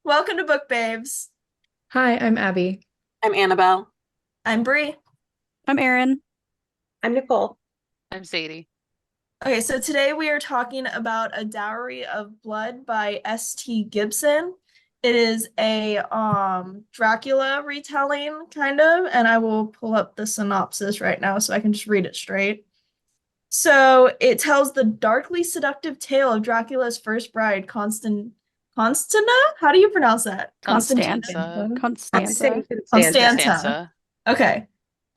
Welcome to Book Babes. Hi, I'm Abby. I'm Annabelle. I'm Bree. I'm Erin. I'm Nicole. I'm Sadie. Okay, so today we are talking about A Dowry of Blood by S.T. Gibson. It is a Dracula retelling, kind of, and I will pull up the synopsis right now so I can just read it straight. So it tells the darkly seductive tale of Dracula's first bride, Constanta? How do you pronounce that? Constanza. I'd say Constanza. Constanza. Constanta. Okay.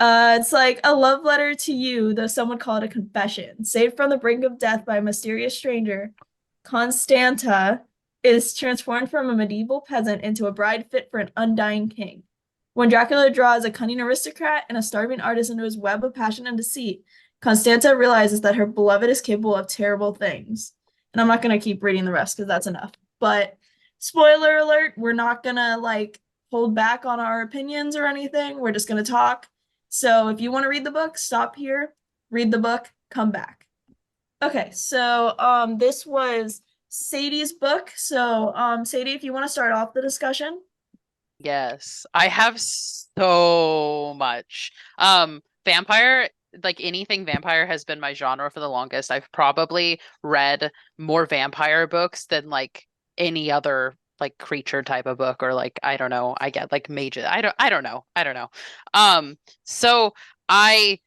It's like a love letter to you, though some would call it a confession. Saved from the brink of death by a mysterious stranger, Constanta is transformed from a medieval peasant into a bride fit for an undying king. When Dracula draws a cunning aristocrat and a starving artist into his web of passion and deceit, Constanta realizes that her beloved is capable of terrible things. And I'm not going to keep reading the rest because that's enough. But spoiler alert, we're not going to hold back on our opinions or anything. We're just going to talk. So if you want to read the book, stop here, read the book, come back. Okay, so this was Sadie's book. So Sadie, if you want to start off the discussion. Yes, I have so much. Vampire, like anything vampire has been my genre for the longest. I've probably read more vampire books than like any other like creature type of book or like I don't know. I get like mages. I don't know. So I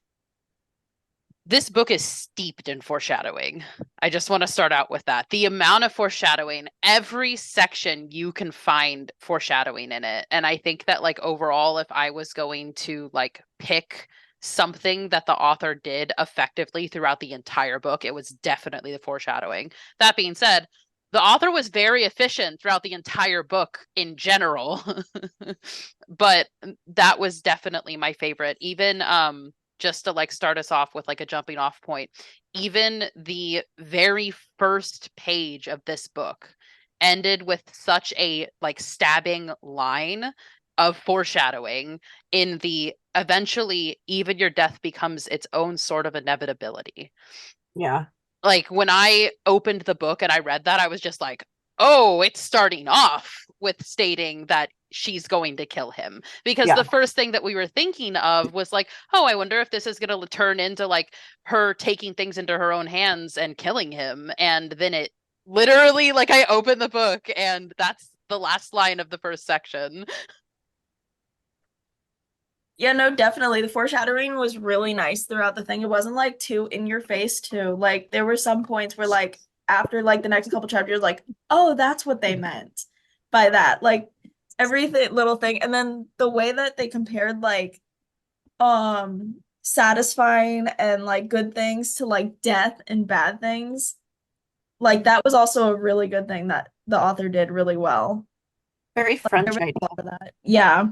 this book is steeped in foreshadowing. I just want to start out with that. The amount of foreshadowing, every section you can find foreshadowing in it. And I think that like overall, if I was going to like pick something that the author did effectively throughout the entire book, it was definitely the foreshadowing. That being said, the author was very efficient throughout the entire book in general. But that was definitely my favorite. Even just to like start us off with like a jumping off point, even the very first page of this book ended with such a like stabbing line of foreshadowing in the eventually even your death becomes its own sort of inevitability. Yeah. Like when I opened the book and I read that, I was just like, oh, it's starting off with stating that she's going to kill him. Because Yeah. the first thing that we were thinking of was like, oh, I wonder if this is going to turn into like her taking things into her own hands and killing him. And then it literally, like, I opened the book and that's the last line of the first section. Yeah, no, definitely. The foreshadowing was really nice throughout the thing. It wasn't like too in your face too. Like there were some points where like after like the next couple chapters, like, oh, that's what they meant by that. Like everything little thing. And then the way that they compared like satisfying and like good things to like death and bad things, like that was also a really good thing that the author did really well. Very Like, I French really idea. love that. Yeah.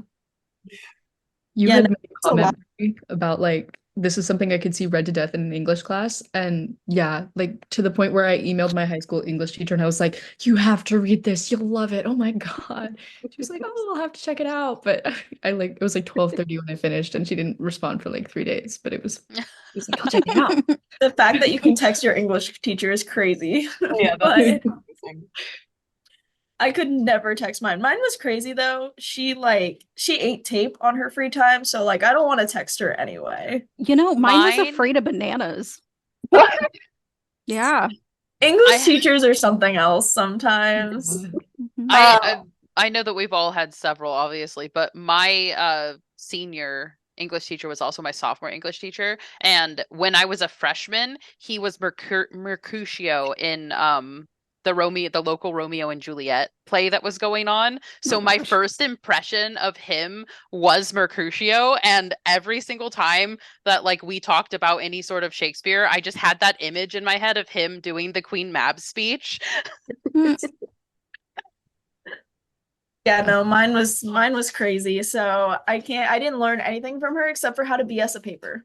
You Yeah, had no, made it's a a lot. comment about like this is something I could see read to death in an English class. And yeah, like to the point where I emailed my high school English teacher and I was like, you have to read this. You'll love it. Oh my God. She was like, oh, I'll have to check it out. But I like it was like 12:30 when I finished and she didn't respond for like 3 days. But it was like, I'll check it out. The fact that you can text your English teacher is crazy. Yeah, that's But amazing. I could never text mine. Mine was crazy though. She ate tape on her free time, so like I don't want to text her anyway. Mine was Mine, afraid of bananas. What? Yeah. English I teachers are something else sometimes. Mhm. I Uh, I know that we've all had several, obviously, but my senior English teacher was also my sophomore English teacher, and when I was a freshman, he was Mercutio in the local Romeo and Juliet play that was going on. Oh So my gosh. first impression of him was Mercutio, and every single time that like we talked about any sort of Shakespeare, I just had that image in my head of him doing the Queen Mab speech. Mm. Yeah, no, mine was crazy. So I didn't learn anything from her except for how to BS a paper.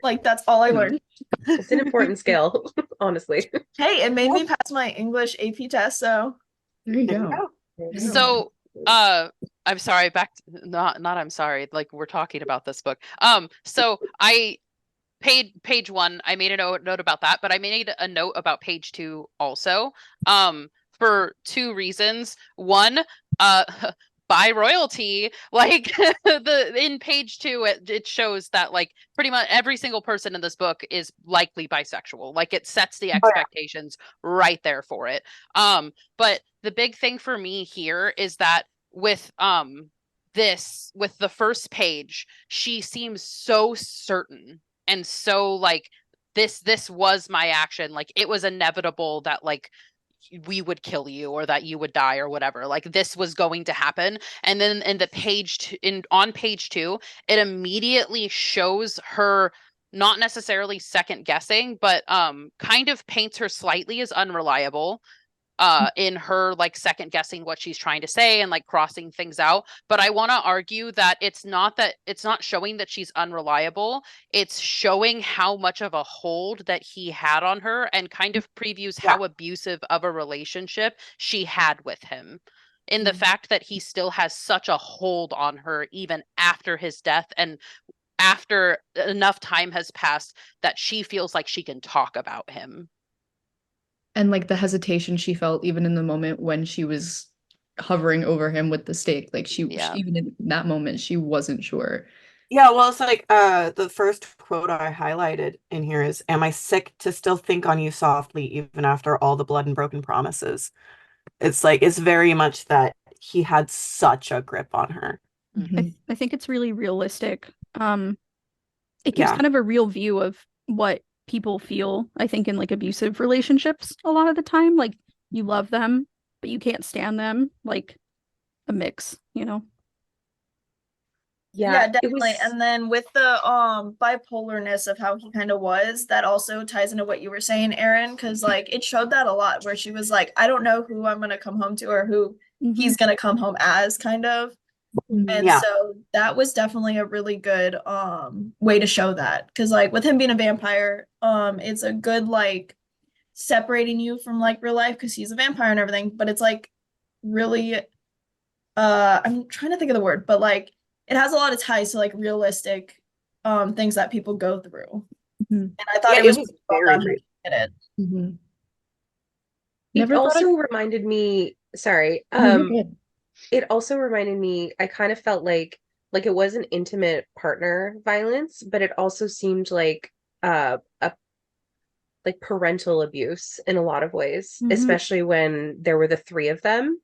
Like that's all I learned. it's an important skill, honestly. Hey, it made me pass my English AP test, so There you There you go. go. There you go. So, I'm sorry, not I'm sorry, like we're talking about this book. So I paid page one, I made a note about that, but I made a note about page two also. For two reasons. One, uh by royalty. Like the in page 2 it shows that like pretty much every single person in this book is likely bisexual. Like it sets the expectations right there for it. But the big thing for me here is that with with the first page, she seems so certain and so like this was my action, like it was inevitable that like we would kill you or that you would die or whatever, like this was going to happen. And then in the in on page 2 it immediately shows her not necessarily second guessing, but kind of paints her slightly as unreliable in her like second guessing what she's trying to say and like crossing things out. But I want to argue that it's not showing that she's unreliable. It's showing how much of a hold that he had on her and kind of previews how abusive of a relationship she had with him. In the fact that he still has such a hold on her even after his death and after enough time has passed that she feels like she can talk about him. And like the hesitation she felt even in the moment when she was hovering over him with the stake, like she even in that moment she wasn't sure. Yeah, well, it's like the first quote I highlighted in here is, "Am I sick to still think on you softly even after all the blood and broken promises?" It's like it's very much that he had such a grip on her. I think it's really realistic. It gives kind of a real view of what people feel, I think, in like abusive relationships a lot of the time. Like you love them, but you can't stand them. Like a mix, you know? Yeah, definitely. And then with the bipolarness of how he kind of was, that also ties into what you were saying, Erin, because like it showed that a lot where she was like, I don't know who I'm gonna come home to or who he's gonna come home as, kind of. And so that was definitely a really good way to show that. Because like with him being a vampire, it's a good like separating you from like real life because he's a vampire and everything, but it's like really I'm trying to think of the word, but like it has a lot of ties to like realistic things that people go through. And I thought it was well done. It also reminded me, sorry, it also reminded me, I kind of felt like it was an intimate partner violence, but it also seemed like a like parental abuse in a lot of ways, especially when there were the three of them.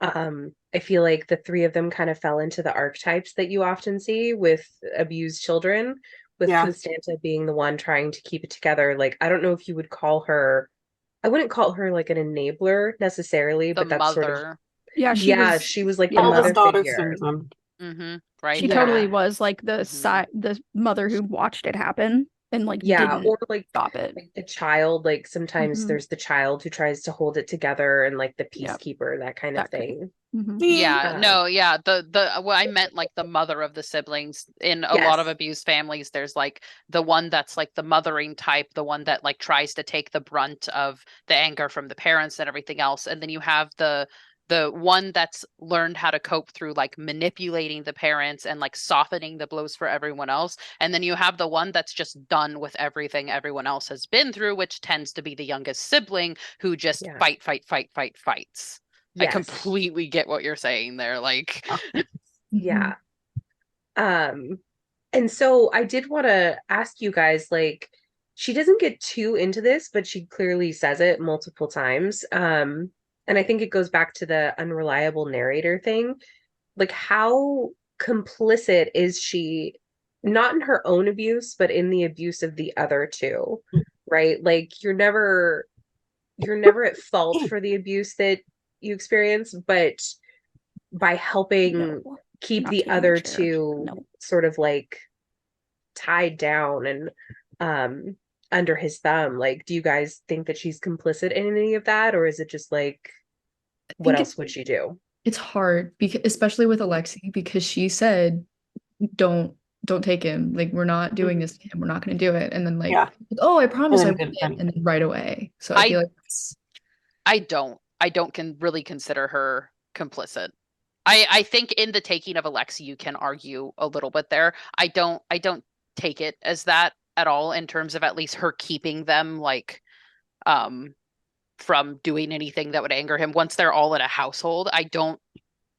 I feel like the three of them kind of fell into the archetypes that you often see with abused children, with Constanta being the one trying to keep it together. Like, I don't know if you would call her, I wouldn't call her like an enabler necessarily, but that's sort of, she was like the mother figure. Right. She totally was like the mother who watched it happen and like didn't or like stop it. Like the child, like sometimes there's the child who tries to hold it together and like the peacekeeper, that kind of thing. The well, I meant like the mother of the siblings. In a lot of abused families, there's like the one that's like the mothering type, the one that like tries to take the brunt of the anger from the parents and everything else, and then you have the one that's learned how to cope through like manipulating the parents and like softening the blows for everyone else. And then you have the one that's just done with everything everyone else has been through, which tends to be the youngest sibling who just fights. I completely get what you're saying there. Like, and so I did want to ask you guys, like, she doesn't get too into this, but she clearly says it multiple times. And I think it goes back to the unreliable narrator thing. Like, how complicit is she, not in her own abuse, but in the abuse of the other two, right? Like, you're never at fault for the abuse that you experience, but by helping keep the other two sort of like tied down and under his thumb, like, do you guys think that she's complicit in any of that, or is it just like, what else would she do? It's hard because especially with Alexi, because she said don't take him, like we're not doing this to him, we're not going to do it, and then like oh I promise I won't, and then right away. So I feel like I don't really consider her complicit. I think in the taking of Alexi you can argue a little bit there. I don't take it as that at all, in terms of at least her keeping them like from doing anything that would anger him once they're all in a household. I don't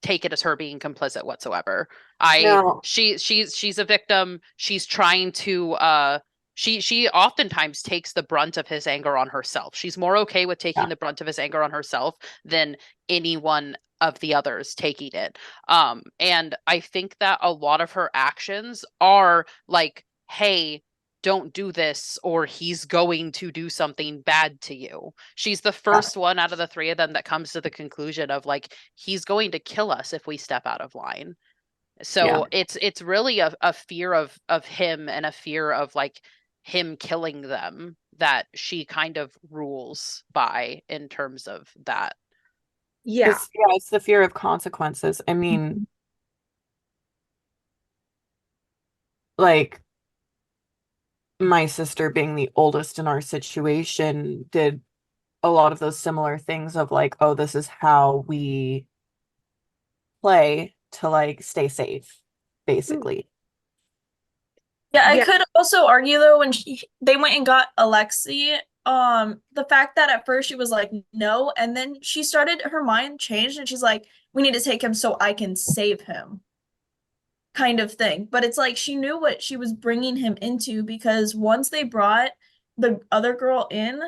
take it as her being complicit whatsoever. No. She's a victim. She's trying to she oftentimes takes the brunt of his anger on herself. She's more okay with taking Yeah. the brunt of his anger on herself than anyone of the others taking it. And I think that a lot of her actions are like, hey, don't do this, or he's going to do something bad to you. She's the first one out of the three of them that comes to the conclusion of like, he's going to kill us if we step out of line. So it's really a fear of him and a fear of like him killing them that she kind of rules by in terms of that. Yeah. It's the fear of consequences. I mean, like my sister being the oldest in our situation did a lot of those similar things of like, oh, this is how we play to like stay safe, basically. Yeah, I Yeah. could also argue though when they went and got Alexi, the fact that at first she was like no, and then she started her mind changed and she's like, we need to take him so I can save him, kind of thing. But it's like she knew what she was bringing him into because once they brought the other girl in,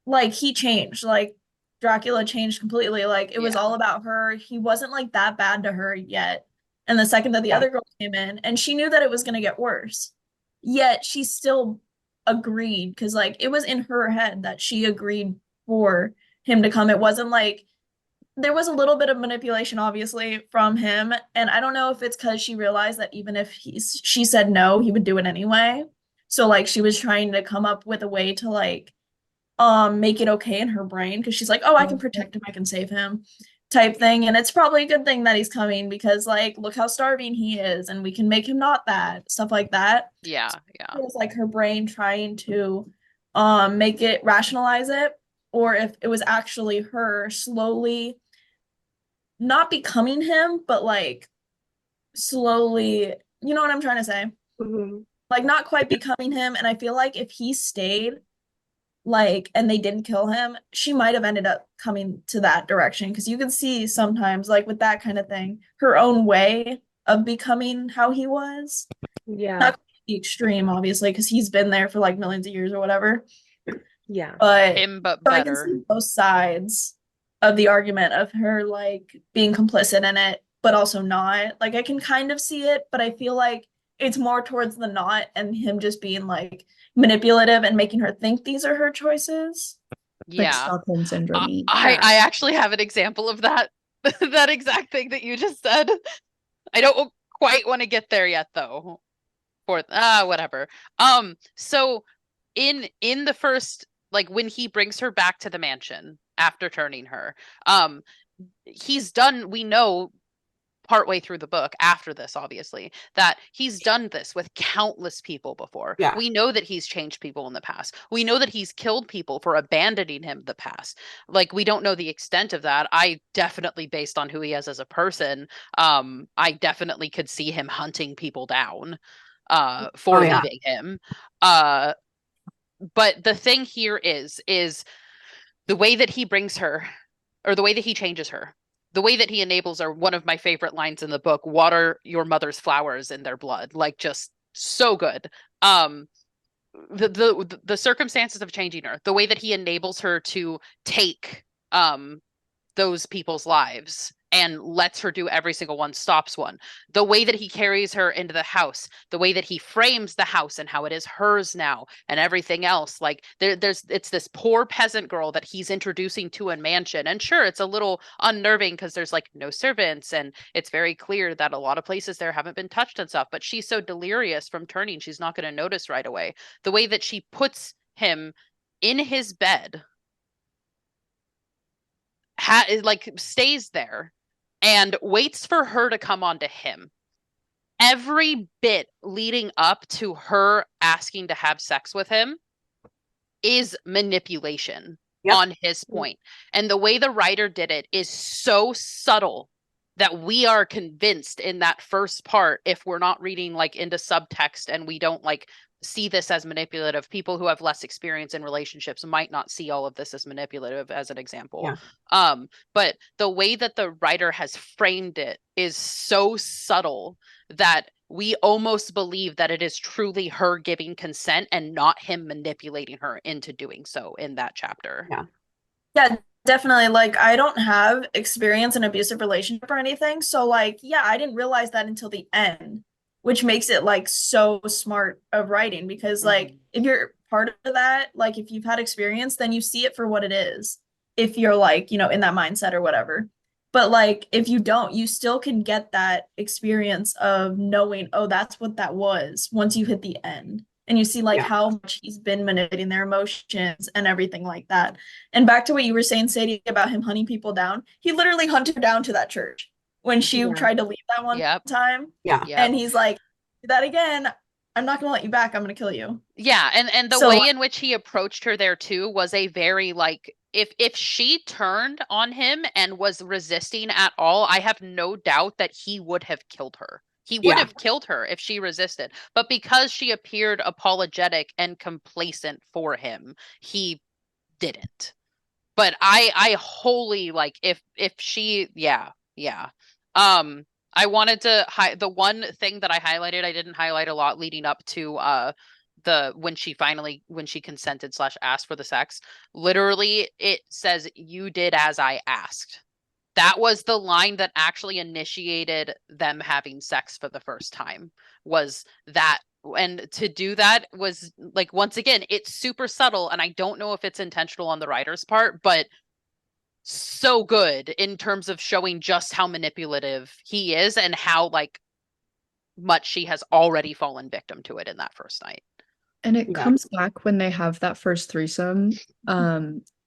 like he changed, like Dracula changed completely. Like it was Yeah. all about her. He wasn't like that bad to her yet. And the second that the Yeah. other girl came in, and she knew that it was going to get worse, yet she still agreed because like it was in her head that she agreed for him to come. It wasn't like there was a little bit of manipulation obviously from him, and I don't know if it's because she realized that even if she said no, he would do it anyway. So like she was trying to come up with a way to like make it okay in her brain because she's like, oh, I can protect him, I can save him, type thing. And it's probably a good thing that he's coming because like look how starving he is and we can make him not that, stuff like that. Yeah. So Yeah. it was like her brain trying to make it rationalize it, or if it was actually her slowly not becoming him, but like slowly, you know what I'm trying to say? Mhm. Like not quite becoming him. And I feel like if he stayed, like, and they didn't kill him, she might have ended up coming to that direction. Because you can see sometimes, like with that kind of thing, her own way of becoming how he was. Yeah. Not the extreme, obviously, because he's been there for like millions of years or whatever. Yeah. But Him, but so I can better. see both sides of the argument of her like being complicit in it, but also not. Like I can kind of see it, but I feel like it's more towards the not and him just being like manipulative and making her think these are her choices. Like Yeah. Stockholm syndrome. I actually have an example of that that exact thing that you just said. I don't quite want to get there yet though. For whatever. So in the first, like when he brings her back to the mansion after turning her, he's done, we know partway through the book after this obviously that he's done this with countless people before. Yeah. We know that he's changed people in the past. We know that he's killed people for abandoning him in the past. Like we don't know the extent of that. I definitely, based on who he is as a person, I definitely could see him hunting people down for Oh, yeah. leaving him. uh but the thing here is the way that he brings her, or the way that he changes her, the way that he enables her. One of my favorite lines in the book: water your mother's flowers in their blood. Like just so good. um the circumstances of changing her, the way that he enables her to take those people's lives and lets her do every single one, stops one. The way that he carries her into the house, the way that he frames the house and how it is hers now and everything else. Like there's it's this poor peasant girl that he's introducing to a mansion. And sure, it's a little unnerving because there's like no servants and it's very clear that a lot of places there haven't been touched and stuff, but she's so delirious from turning, she's not going to notice right away. The way that she puts him in his bed, like stays there and waits for her to come onto him. Every bit leading up to her asking to have sex with him is manipulation on his point. And the way the writer did it is so subtle that we are convinced in that first part, if we're not reading like into subtext and we don't like see this as manipulative. People who have less experience in relationships might not see all of this as manipulative, as an example. But the way that the writer has framed it is so subtle that we almost believe that it is truly her giving consent and not him manipulating her into doing so in that chapter. Yeah, definitely. Like, I don't have experience in abusive relationship or anything. So, like, yeah, I didn't realize that until the end, which makes it like so smart of writing because, like, if you're part of that, like, if you've had experience, then you see it for what it is. If you're like, you know, in that mindset or whatever. But, like, if you don't, you still can get that experience of knowing, oh, that's what that was once you hit the end. And you see, like, how much he's been manipulating their emotions and everything like that. And back to what you were saying, Sadie, about him hunting people down. He literally hunted her down to that church when she tried to leave that one time. And he's like, do that again, I'm not gonna let you back. I'm gonna kill you. Yeah, and the way in which he approached her there too was a very like if she turned on him and was resisting at all, I have no doubt that he would have killed her. He would have killed her if she resisted. But because she appeared apologetic and complacent for him, he didn't. But I wholly like if she I wanted to the one thing that I highlighted, I didn't highlight a lot leading up to the when she consented / asked for the sex. Literally it says, "You did as I asked." That was the line that actually initiated them having sex for the first time, was that. And to do that was like, once again, it's super subtle, and I don't know if it's intentional on the writer's part, but so good in terms of showing just how manipulative he is and how like much she has already fallen victim to it in that first night. And it comes back when they have that first threesome.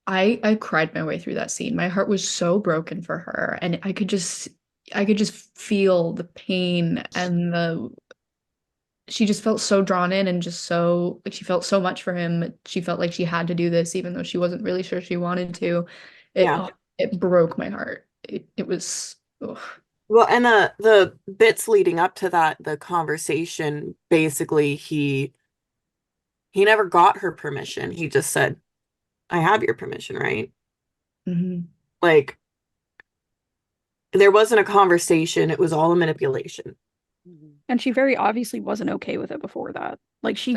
I cried my way through that scene. My heart was so broken for her, and I could just feel the pain and she just felt so drawn in and just so like she felt so much for him. She felt like she had to do this even though she wasn't really sure she wanted to. It broke my heart. It was ugh. Well, and the bits leading up to that, the conversation, basically he never got her permission. He just said, I have your permission, right? Like, there wasn't a conversation. It was all a manipulation. And she very obviously wasn't okay with it before that. Like, she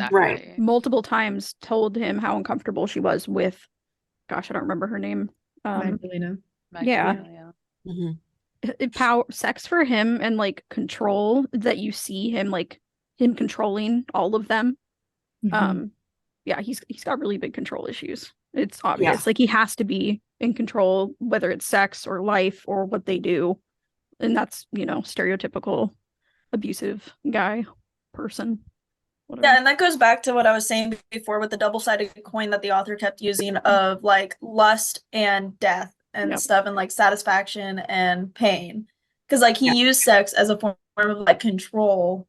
multiple times told him how uncomfortable she was with, gosh, I don't remember her name. Magdalena. Yeah. Power, sex for him, and like control, that you see him like him controlling all of them. He's got really big control issues. It's obvious. Like, he has to be in control, whether it's sex or life or what they do. And that's, you know, stereotypical abusive guy person. Whatever. Yeah, and that goes back to what I was saying before with the double-sided coin that the author kept using of like lust and death and stuff, and like satisfaction and pain. Because like he used sex as a form of like control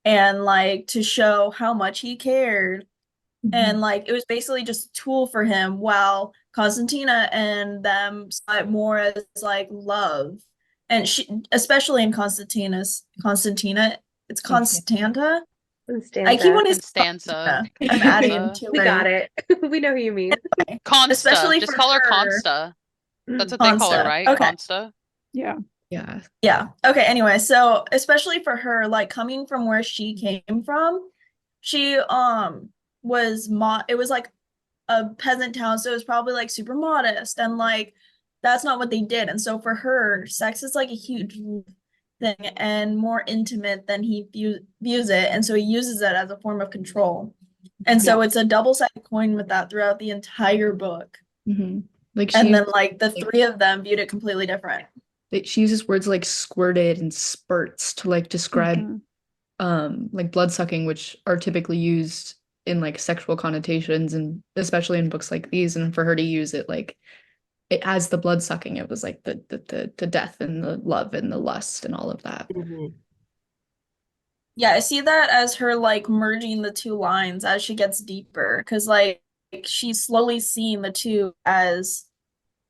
and like to show how much he cared. And like it was basically just a tool for him, while Constantina and them saw it more as like love. And she, especially in Constantina, it's Constanta. I keep wanting to Constanza. I'm adding to We got it. We know who you mean. Okay. Consta. Especially Just for call her her. Consta. That's what they call her, Consta. right? Okay. Consta. Yeah. Okay, anyway, so especially for her, like coming from where she came from, she was it was like a peasant town, so it was probably like super modest, and like that's not what they did. And so for her, sex is like a huge thing and more intimate than he views it, and so he uses it as a form of control. And so it's a double-sided coin with that throughout the entire book. Like, and then like the three of them viewed it completely different. She uses words like squirted and spurts to like describe like blood sucking, which are typically used in like sexual connotations, and especially in books like these. And for her to use it like it as the blood sucking, it was like the death and the love and the lust and all of that. Yeah, I see that as her like merging the two lines as she gets deeper, because like she's slowly seeing the two as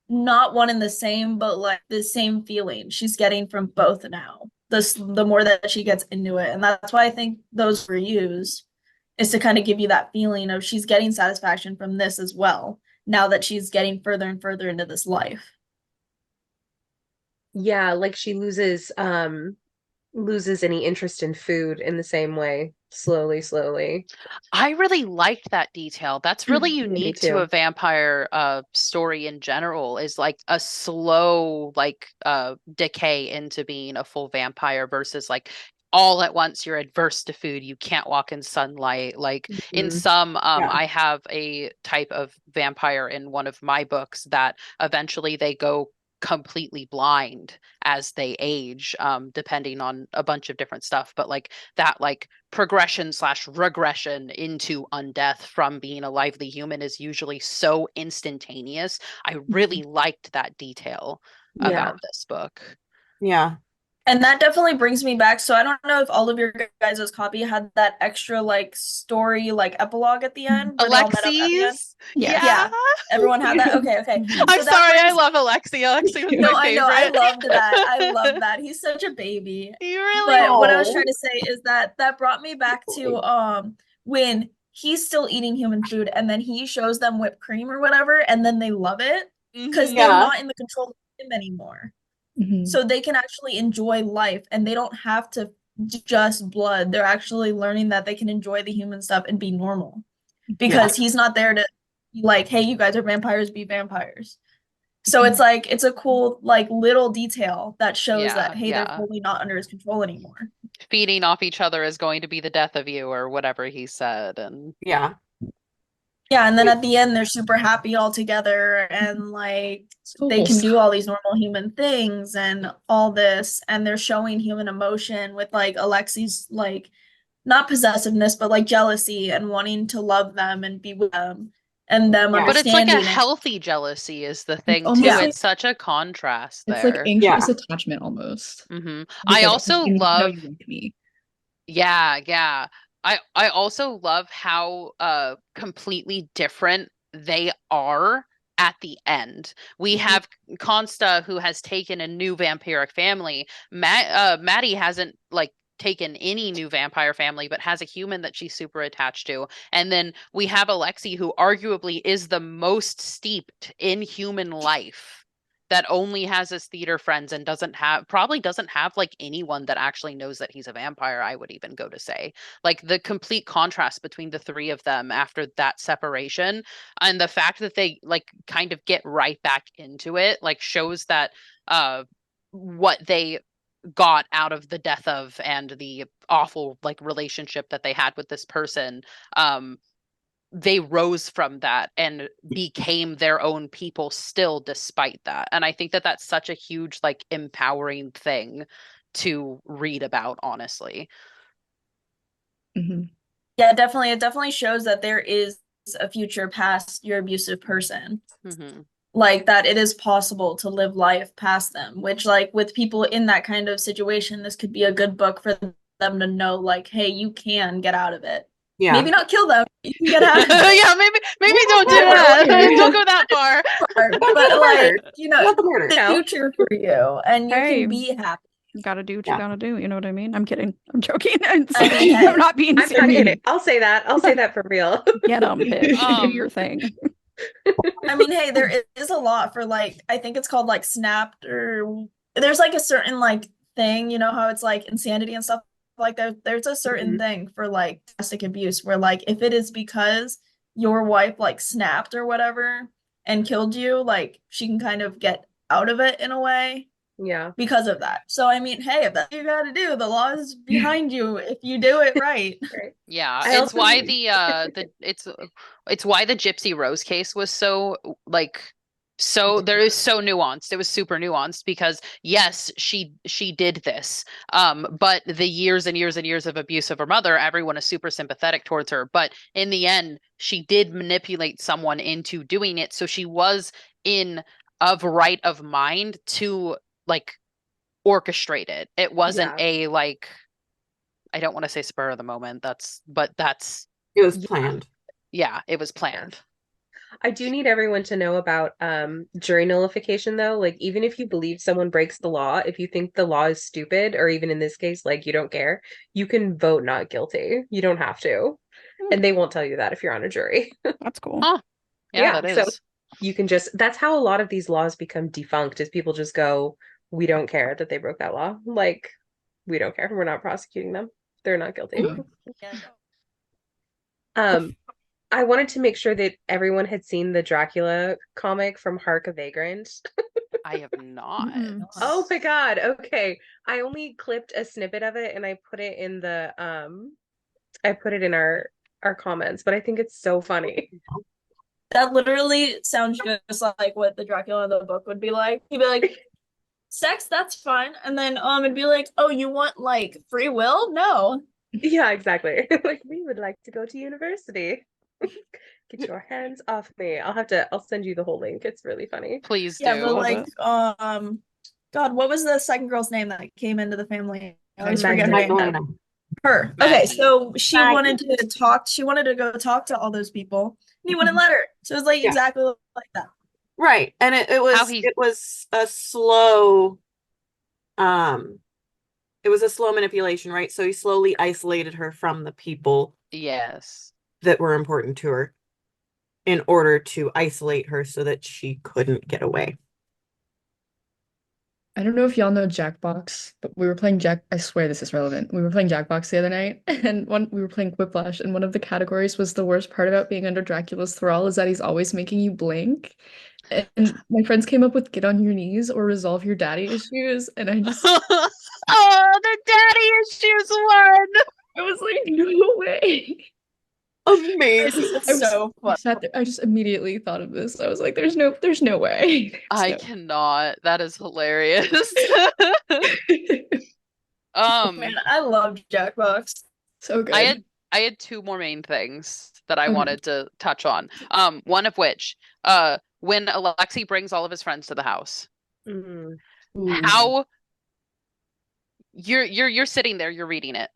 not one and the same, but like the same feeling she's getting from both now. The more that she gets into it, and that's why I think those were used. is to kind of give you that feeling of she's getting satisfaction from this as well, now that she's getting further and further into this life. Yeah, like she loses any interest in food in the same way, slowly. I really liked that detail. That's really Me unique to too. a vampire story in general, is like a slow like decay into being a full vampire versus like all at once you're adverse to food, you can't walk in sunlight. Like in Mhm. some Yeah. I have a type of vampire in one of my books that eventually they go completely blind as they age, depending on a bunch of different stuff, but like that like progression slash regression into undeath from being a lively human is usually so instantaneous. I really liked that detail Yeah. about this book. Yeah. And that definitely brings me back. So I don't know if all of your guys' copy had that extra like story, like epilogue at the end where they all met up at the end. Alexis? Yes. Yeah. Everyone had that? Okay, okay. Mhm. I'm So that sorry, I brings love Alexi. Alexi was No, my I know. I favorite. loved that. I love that. He's such a baby. You really But what I was Oh. trying to say is that that brought me back to when he's still eating human food and then he shows them whipped cream or whatever and then they love it because Mhm. they're Yeah. not in the control of him anymore. Mhm. So they can actually enjoy life and they don't have to just blood. They're actually learning that they can enjoy the human stuff and be normal because he's not there to be like, hey, you guys are vampires, be vampires. So it's like it's a cool like little detail that shows Yeah, that hey, they're yeah. fully not under his control anymore. Feeding off each other is going to be the death of you, or whatever he said. And Yeah. Yeah, and then at the end they're super happy all together and like So they can do wholesome. all these normal human things and all this and they're showing human emotion with like Alexi's like not possessiveness but like jealousy and wanting to love them and be with them and them Yeah. but it's like a understanding it. healthy jealousy is the It's thing too. almost Yeah. It's such a contrast It's like there. anxious Yeah. attachment almost. I It's like, also I need to know love, you like me. yeah. I also love how completely different they are at the end. We Mhm. have Consta, who has taken a new vampiric family. Maddie hasn't like taken any new vampire family, but has a human that she's super attached to. And then we have Alexi, who arguably is the most steeped in human life, that only has his theater friends and probably doesn't have like anyone that actually knows that he's a vampire, I would even go to say. Like the complete contrast between the three of them after that separation, and the fact that they like kind of get right back into it like shows that what they got out of the death of and the awful like relationship that they had with this person, they rose from that and became their own people still despite that. And I think that that's such a huge like empowering thing to read about, honestly. Mhm. Yeah, definitely. It definitely shows that there is a future past your abusive person. Mm-hmm. Like that it is possible to live life past them, which like with people in that kind of situation, this could be a good book for them to know, like, hey, you can get out of it. Yeah. Maybe not kill them, you can get out of it. Yeah, maybe don't do that. Don't go that far. But like, you know, Not the murder. the future for you and you Hey. can be happy. You gotta do what Yeah. you gotta do. You know what I mean? I'm kidding. I'm joking. I'm hey. not being I'm serious. kidding. I'll say that. I'll say that for real. Get them, bitch. Do Um, your thing. I mean, hey, there is a lot for like, I think it's called like snapped or there's like a certain like thing, you know how it's like insanity and stuff like there's a certain Mhm. thing for like domestic abuse where like if it is because your wife like snapped or whatever and killed you, like she can kind of get out of it in a way Yeah. because of that. So I mean, hey, if that's what you gotta do, the law is behind you if you do it right. Right. yeah, I it's also- why it's why the Gypsy Rose case was so like there is so nuanced. It was super nuanced because yes, she did this. But the years and years and years of abuse of her mother, everyone is super sympathetic towards her. But in the end, she did manipulate someone into doing it. So she was in of right of mind to like orchestrate it. It wasn't Yeah. a like, I don't want to say spur of the moment. That's It was planned. yeah, it was planned. I do need everyone to know about jury nullification though. Like even if you believe someone breaks the law, if you think the law is stupid, or even in this case, like you don't care, you can vote not guilty. You don't have to. And they won't tell you that if you're on a jury. That's cool. Huh. Yeah, that So is. you can just, that's how a lot of these laws become defunct, is people just go, we don't care that they broke that law. Like, we don't care. We're not prosecuting them. They're not guilty. I wanted to make sure that everyone had seen the Dracula comic from Hark a Vagrant. I have not. Oh my God. Okay. I only clipped a snippet of it and I put it in the I put it in our comments, but I think it's so funny. That literally sounds just like what the Dracula in the book would be like. He'd be like, sex, that's fine. And then it'd be like, oh, you want like free will? No. Yeah, exactly. Like, we would like to go to university. Get your hands off me. I'll send you the whole link. It's really funny. Please Yeah, do. but Love like it. God, what was the second girl's name that came into the family? I always forget her name. Magdalena. Her. Okay, Maggie. so she Maggie. wanted to go talk to all those people, and he wouldn't let her. So it was like Yeah. exactly like that. Right. And it was a slow it was a slow manipulation, right? So he slowly isolated her from the people Yes. that were important to her in order to isolate her so that she couldn't get away. I don't know if y'all know Jackbox, but we were playing I swear this is relevant. We were playing Jackbox the other night, and we were playing Quiplash, and one of the categories was the worst part about being under Dracula's thrall is that he's always making you blink. And my friends came up with get on your knees or resolve your daddy issues, and I just Oh, the daddy issues one. I was like, no way. Amazing. It's so I fun. sat there, I just immediately thought of this. I was like, there's no way. I So- cannot. That is hilarious. Man, I loved Jackbox. So good. I had two more main things that I Okay. wanted to touch on. One of which, when Alexei brings all of his friends to the house, Mhm. Ooh. how you're sitting there, you're reading it.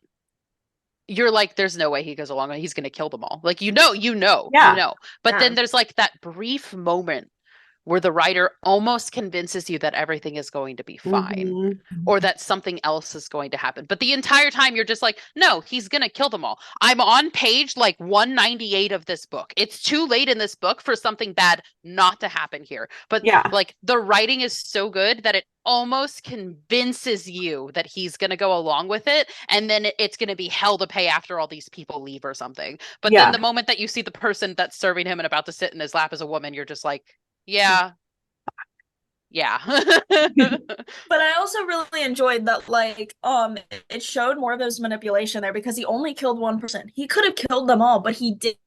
You're like, there's no way he goes along. He's gonna kill them all. Like, Yeah. But Yeah. then there's like that brief moment where the writer almost convinces you that everything is going to be fine, Mhm. or that something else is going to happen. But the entire time you're just like, no, he's going to kill them all. I'm on page like 198 of this book. It's too late in this book for something bad not to happen here. But Yeah. like the writing is so good that it almost convinces you that he's going to go along with it, and then it's going to be hell to pay after all these people leave or something. But Yeah. then the moment that you see the person that's serving him and about to sit in his lap as a woman, you're just like, yeah. But I also really enjoyed that, like, it showed more of his manipulation there because he only killed one person. He could have killed them all, but he didn't.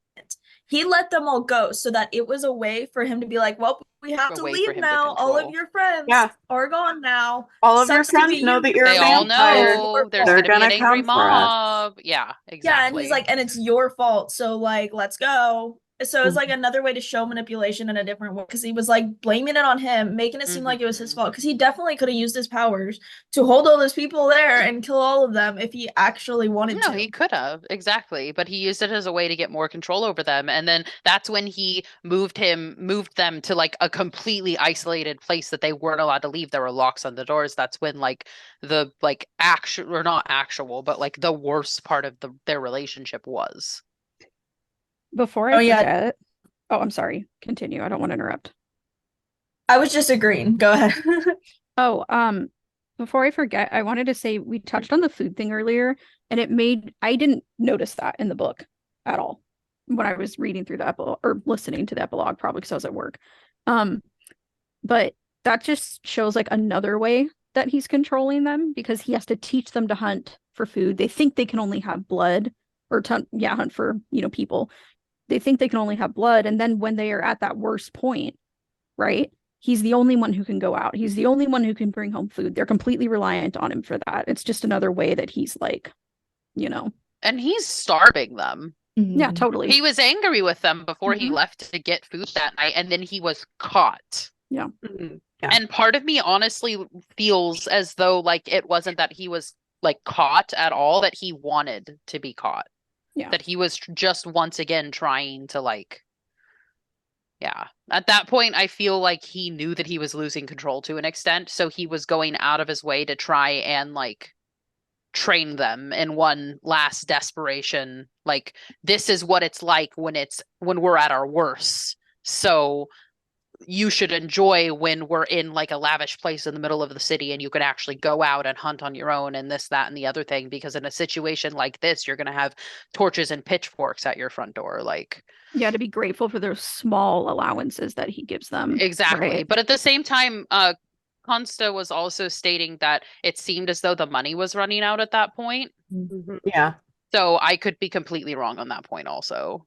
He let them all go so that it was a way for him to be like, well, we have A to way for leave him to now. All of control. your friends Yeah. are gone now. All of your Sucks to be friends know you. that you're They a all vampire. know there's They're going to be an gonna angry come for us. mob. Yeah, Yeah, and exactly. he's like, and it's your fault. So like, let's go. So it's like another way to show manipulation in a different way because he was like blaming it on him, making it seem like it was his Mhm. fault because he definitely could have used his powers to hold all those people there and kill all of them if he actually wanted No, to. he could have. Exactly. But he used it as a way to get more control over them. And then that's when he moved them to like a completely isolated place that they weren't allowed to leave. There were locks on the doors. That's when like the like actual, or not actual, but like the worst part of their relationship was. Before I forget, oh, I'm sorry. Continue. I don't want to interrupt. I was just agreeing. Go ahead. Oh, before I forget, I wanted to say we touched on the food thing earlier, and I didn't notice that in the book at all when I was reading through the epilogue or listening to the epilogue, probably because I was at work. But that just shows like another way that he's controlling them because he has to teach them to hunt for food. They think they can only have blood or hunt for, people. They think they can only have blood, and then when they are at that worst point, right? He's the only one who can go out. He's the only one who can bring home food. They're completely reliant on him for that. It's just another way that he's like, And he's starving them. Yeah, Mhm. totally. He was angry with them before he left to get food that night, and then he was caught. Yeah. Mhm. Yeah. And part of me honestly feels as though like it wasn't that he was like caught at all, that he wanted to be caught. Yeah. That he was just once again trying to like, yeah. At that point, I feel like he knew that he was losing control to an extent, so he was going out of his way to try and like train them in one last desperation. Like, this is what it's like when we're at our worst. So you should enjoy when we're in like a lavish place in the middle of the city and you can actually go out and hunt on your own and this, that, and the other thing. Because in a situation like this, you're going to have torches and pitchforks at your front door. Like, Yeah, to be grateful for those small allowances that he gives them. exactly. Right. But at the same time, Consta was also stating that it seemed as though the money was running out at that point. Mhm. Yeah. So I could be completely wrong on that point also.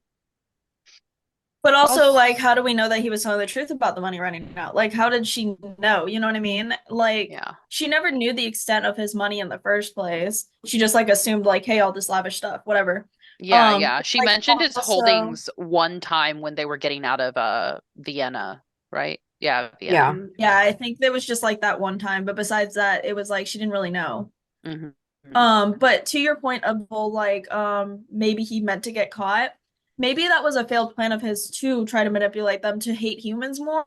But also, Also- like, how do we know that he was telling the truth about the money running out? Like, how did she know? You know what I mean? Like, Yeah. she never knew the extent of his money in the first place. She just like assumed, like, hey, all this lavish stuff, whatever. Yeah, yeah. She Like, mentioned his also, holdings one time when they were getting out of Vienna, right? Yeah, Yeah. Vienna. yeah, I think there was just like that one time, but besides that, it was like she didn't really know. Mhm. But to your point of the whole like maybe he meant to get caught. Maybe that was a failed plan of his to try to manipulate them to hate humans more.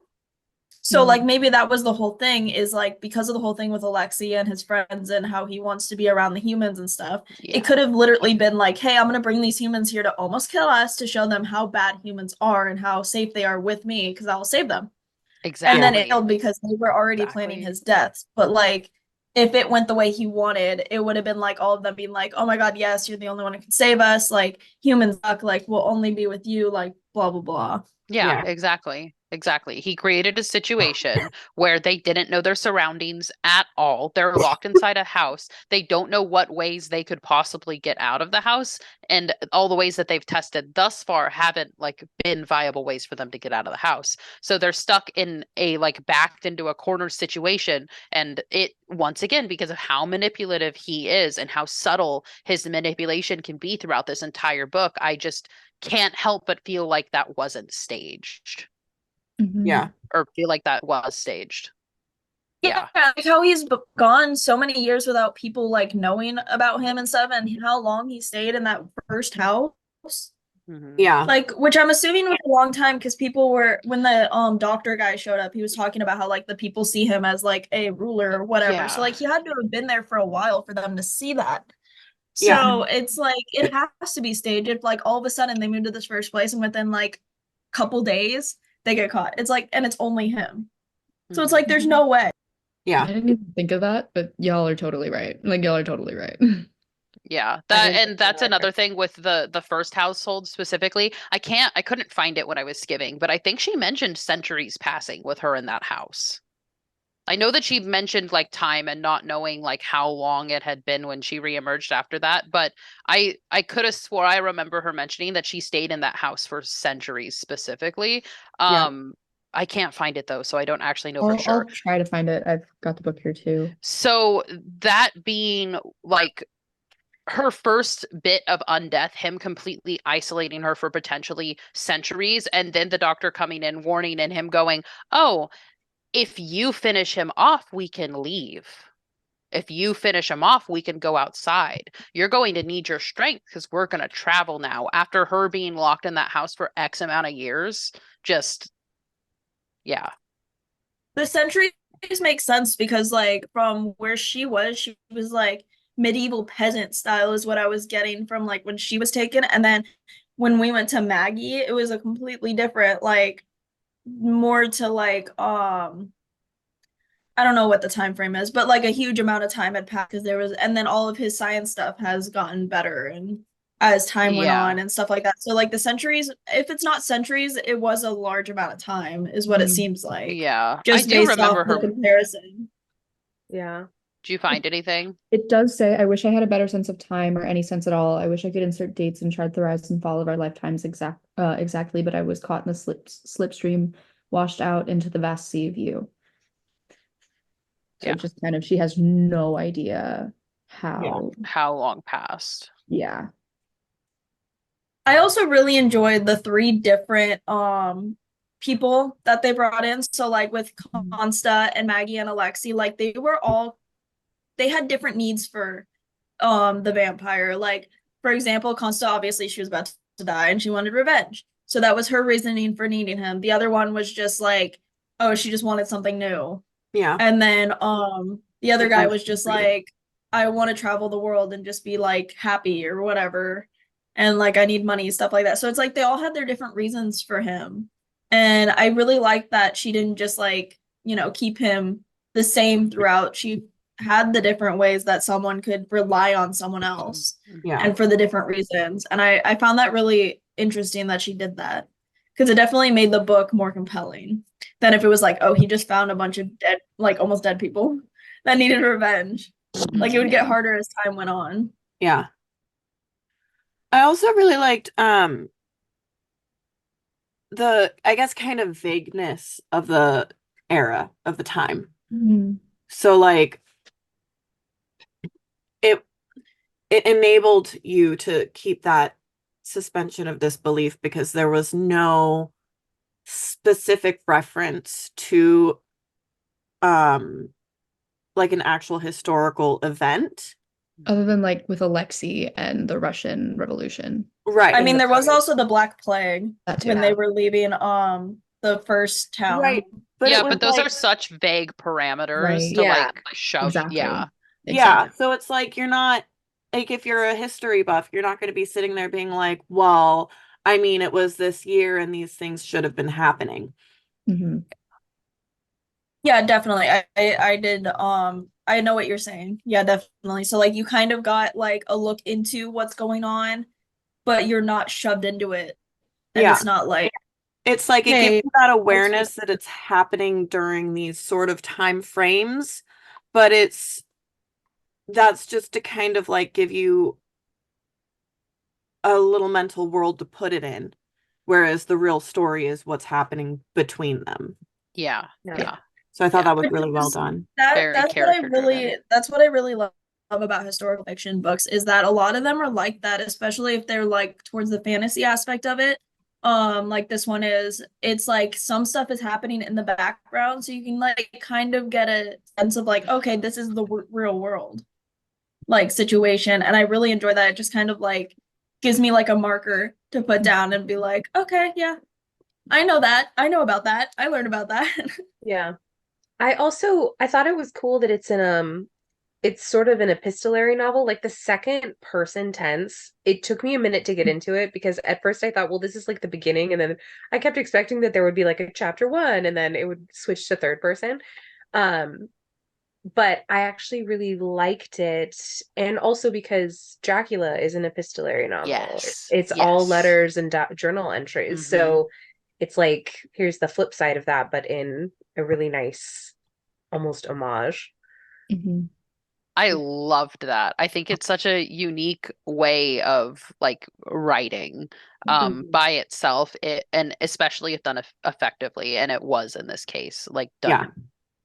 So like maybe that was the whole thing is like because of the whole thing with Alexi and his friends and how he wants to be around the humans and stuff. Yeah. It could have literally been like, hey, I'm gonna bring these humans here to almost kill us to show them how bad humans are and how safe they are with me because I will save them. And then it Exactly. failed because they were already planning Exactly. his death. But like if it went the way he wanted, it would have been like all of them being like, oh my God, yes, you're the only one who can save us. Like humans suck, like we'll only be with you, like blah blah blah. Yeah, Yeah. exactly. Exactly. He created a situation where they didn't know their surroundings at all. They're locked inside a house. They don't know what ways they could possibly get out of the house. And all the ways that they've tested thus far haven't like been viable ways for them to get out of the house. So they're stuck in a like backed into a corner situation. And it once again, because of how manipulative he is and how subtle his manipulation can be throughout this entire book, I just can't help but feel like that wasn't staged Yeah. or feel like that was staged. Yeah. Like how he's gone so many years without people like knowing about him and stuff, and how long he stayed in that first house. Mhm. Yeah. Like, which I'm assuming was a long time because people were when the doctor guy showed up, he was talking about how like the people see him as like a ruler or whatever. Yeah. So like he had to have been there for a while for them to see that. Yeah. So it's like it has to be staged. If like all of a sudden they move to this first place and within like a couple days they get caught. It's like and it's only him. So it's Mhm. like there's no way. I Yeah. didn't even think of that, but y'all are totally right. Like y'all are totally right. Yeah. I That didn't and think that's that either. another thing with the first household specifically. I couldn't find it when I was skimming, but I think she mentioned centuries passing with her in that house. I know that she mentioned like time and not knowing like how long it had been when she reemerged after that, but I could have swore I remember her mentioning that she stayed in that house for centuries specifically. Yeah. I can't find it though, so I don't actually know for I'll sure. try to find it. I've got the book here too. So that being like her first bit of undeath, him completely isolating her for potentially centuries, and then the doctor coming in, warning, and him going, "Oh, if you finish him off, we can leave. If you finish him off, we can go outside. You're going to need your strength because we're going to travel now." After her being locked in that house for X amount of years, just, yeah. The centuries make sense because like from where she was like medieval peasant style is what I was getting from like when she was taken. And then when we went to Maggie, it was a completely different, like more to like I don't know what the time frame is, but like a huge amount of time had passed because there was and then all of his science stuff has gotten better and as time went Yeah. on and stuff like that. So like the centuries, if it's not centuries, it was a large amount of time, is what it Mhm. seems like. Yeah. I Just do based remember off the her. comparison. Yeah. Do you find anything? It does say, I wish I had a better sense of time or any sense at all. I wish I could insert dates and chart the rise and fall of our lifetimes exactly, but I was caught in the slipstream, washed out into the vast sea of you. So Yeah. just kind of, she has no idea how. How long passed? Yeah. I also really enjoyed the three different people that they brought in. So like with Consta and Maggie and Alexi, like they had different needs for the vampire. Like for example, Consta obviously she was about to die and she wanted revenge. So that was her reasoning for needing him. The other one was just like, oh, she just wanted something new. Yeah. And then the other Like guy one was just freedom. like I want to travel the world and just be like happy or whatever. And like I need money, stuff like that. So it's like they all had their different reasons for him. And I really like that she didn't just like, keep him the same throughout. She had the different ways that someone could rely on someone else Yeah. and for the different reasons. And I found that really interesting that she did that because it definitely made the book more compelling than if it was like, oh, he just found a bunch of dead, like almost dead people that needed revenge. Like it would get harder as time went on. Yeah. I also really liked the, I guess, kind of vagueness of the era of the time. So like it enabled you to keep that suspension of disbelief because there was no specific reference to like an actual historical event. Other than like with Alexei and the Russian Revolution. Right. I mean, there was also the Black Plague That too. when they were leaving the first town. Right. But yeah, it was but those like, are such vague parameters Right. to Yeah. like shove. Exactly. Yeah. yeah. So it's like you're not like if you're a history buff, you're not going to be sitting there being like, well, I mean, it was this year and these things should have been happening. Yeah, definitely. I did I know what you're saying. Yeah, definitely. So like you kind of got like a look into what's going on, but you're not shoved into it. And Yeah. it's not like It's like it Hey, gives you that awareness that it's happening during these sort of time frames, but that's just to kind of like give you a little mental world to put it in, whereas the real story is what's happening between them. Yeah. Yeah. So I thought that was Which really well is- done. Very that's what I character really driven. that's what I really love about historical fiction books is that a lot of them are like that, especially if they're like towards the fantasy aspect of it. Like this one is, it's like some stuff is happening in the background, so you can like kind of get a sense of like, okay, this is the real world like situation, and I really enjoy that. It just kind of like gives me like a marker to put down and be like, okay, yeah, I know that, I know about that, I learned about that. Yeah. I thought it was cool that it's sort of an epistolary novel, like the second person tense. It took me a minute to get into it because at first I thought, well, this is like the beginning, and then I kept expecting that there would be like a chapter one and then it would switch to third person. But I actually really liked it, and also because Dracula is an epistolary novel. Yes. It's all Yes. letters and journal entries. So it's like here's the flip side of that, but in a really nice, almost homage. I loved that. I think it's such a unique way of like writing by itself, and especially if done effectively, and it was in this case like done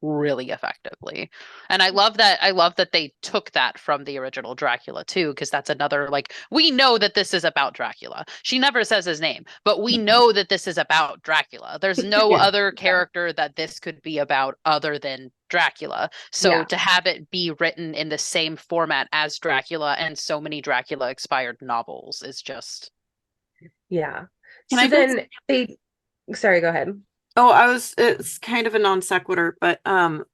really effectively. And I love that they took that from the original Dracula too, because that's another like we know that this is about Dracula. She never says his name, but we know that this is about Dracula. There's no other character that this could be about other than Dracula. So to have it be written in the same format as Dracula and so many Dracula expired novels is just Sorry, go ahead. Oh, it's kind of a non sequitur, but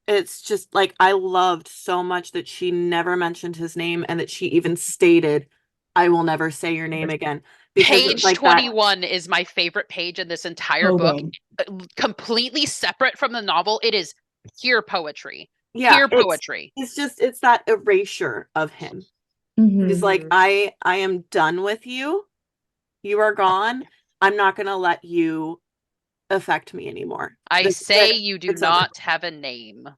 it's just like I loved so much that she never mentioned his name and that she even stated, I will never say your name again. Page like 21 is my favorite page in this entire book. Completely separate from the novel. It is pure poetry. Pure poetry. It's that erasure of him. He's like, I am done with you. You are gone. I'm not gonna let you affect me anymore. I say you do not have a name.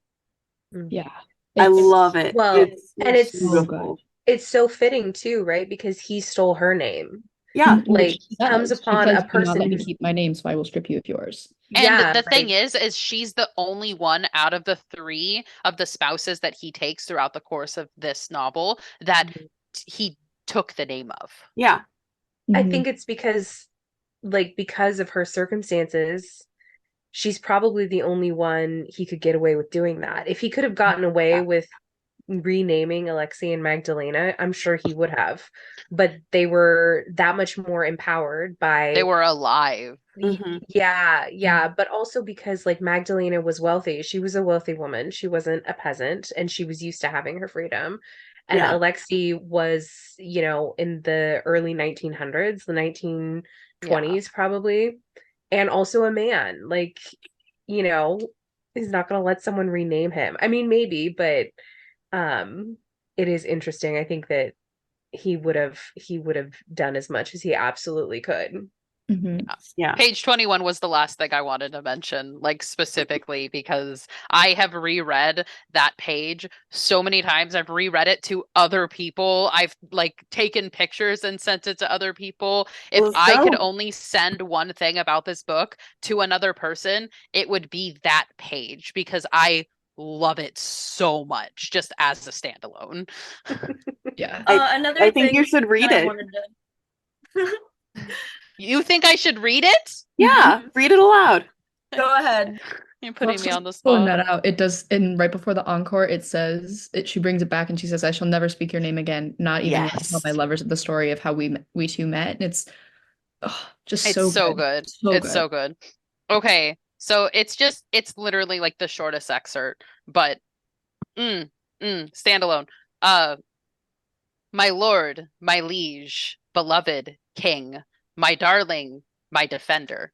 Yeah. I love it. Well, it's so good. It's so fitting too, right? Because he stole her name. Yeah. Like he comes upon a person not let me keep my name, so I will strip you of yours. And the thing is she's the only one out of the three of the spouses that he takes throughout the course of this novel that he took the name of. Yeah. I think it's because of her circumstances, she's probably the only one he could get away with doing that. If he could have gotten away with renaming Alexei and Magdalena, I'm sure he would have. But they were that much more empowered by... They were alive. Yeah. But also because like Magdalena was wealthy. She was a wealthy woman. She wasn't a peasant, and she was used to having her freedom. And Yeah. Alexei was, in the early 1900s, the 1920s probably, and also a man. Like, you know, he's not going to let someone rename him. I mean, maybe, but it is interesting. I think that he would have done as much as he absolutely could. Mhm. Yeah. Page 21 was the last thing I wanted to mention, like specifically because I have reread that page so many times. I've reread it to other people. I've like taken pictures and sent it to other people. If Let's I could go. only send one thing about this book to another person, it would be that page because I love it so much just as a standalone. Yeah. Another I think you thing should read that I it. wanted to You think I should read it? Yeah, read it aloud. go ahead. You're putting me Just on the pulling spot. that out. It does, and right before the encore, it says she brings it back and she says, "I shall never speak your name again, not even when I tell Yes. my lovers the story of how we two met." And it's just It's so so good, good. so It's good. so good. Okay, so it's literally like the shortest excerpt, but standalone. Uh, my lord, my liege, beloved king, my darling, my defender.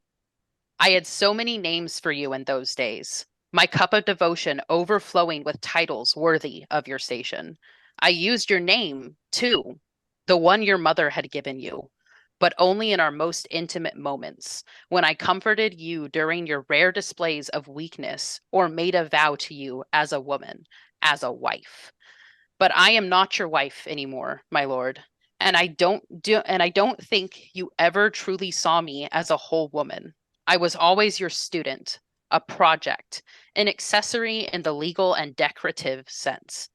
I had so many names for you in those days, my cup of devotion overflowing with titles worthy of your station. I used your name, too, the one your mother had given you, but only in our most intimate moments, when I comforted you during your rare displays of weakness or made a vow to you as a woman, as a wife. But I am not your wife anymore, my lord, and I don't think you ever truly saw me as a whole woman. I was always your student, a project, an accessory in the legal and decorative sense.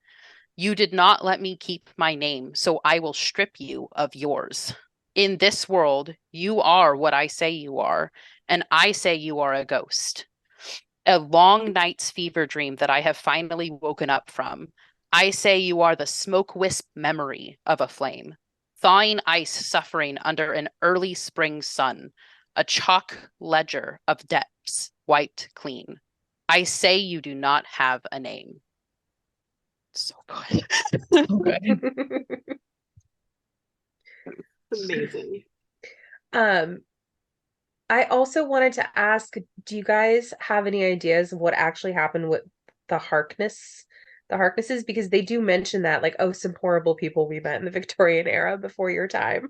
You did not let me keep my name, so I will strip you of yours. In this world, you are what I say you are, and I say you are a ghost. A long night's fever dream that I have finally woken up from. I say you are the smoke wisp memory of a flame, thawing ice suffering under an early spring sun, a chalk ledger of depths wiped clean. I say you do not have a name. So good. Okay. Amazing. Um, I also wanted to ask, do you guys have any ideas of what actually happened with the Harknesses? Because they do mention that, like, oh, some horrible people we met in the Victorian era before your time.